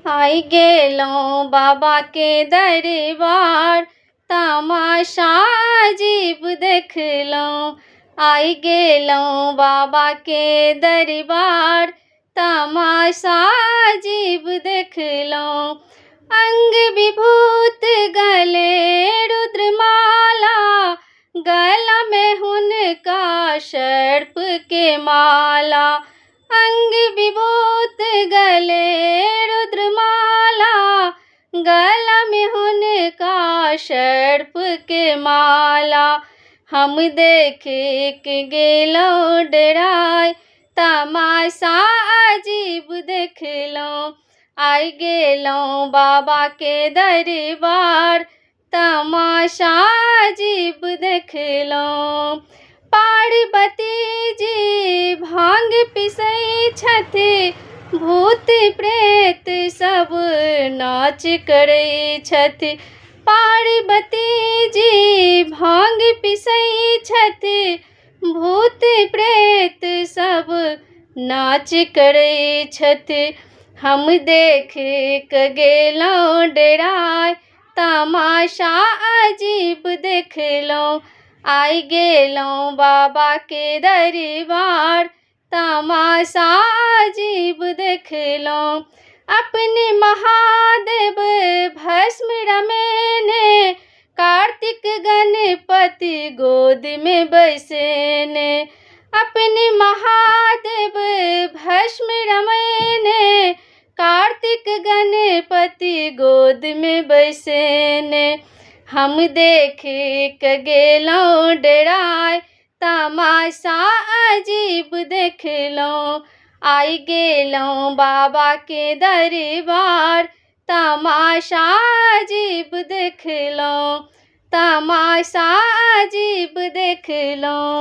आई गेलों बाबा के दरबार, तमाशा अजीब देखलों। आई गेलों बाबा के दरबार, तमाशा अजीब देखलों। अंग विभूत गले रुद्रमाला, गला में हुनका सर्प के माला। अंग विभूत गले रुद्रमाला, गला में हुनका सर्प के माला। हम देख के गेलों डराय, तमाशा अजीब देखलों। आई गेलों बाबा के दरबार, तमाशा अजीब देखलों। पार्वती जी भांग पिसै छथि, भूत प्रेत सब नाच करै छथि। पार्वती जी भांग पिसै छथि, भूत प्रेत सब नाच करै छथि। हम देख के गेलों डराय, तमाशा अजीब देखलों। आई गेलों बाबा के दरबार, तमाशा अजीब देखलों। अपने महादेव भस्म रमेने, कार्तिक गणपति गोद में बैसेने। अपने महादेव भस्म रमेने, कार्तिक गणपति गोद में बैसेने। हम देख के गेलों डराय, तमाशा अजीब देखलों। आई गेलों बाबा के दरबार, तमाशा अजीब देखलों। तमाशा अजीब देखलों।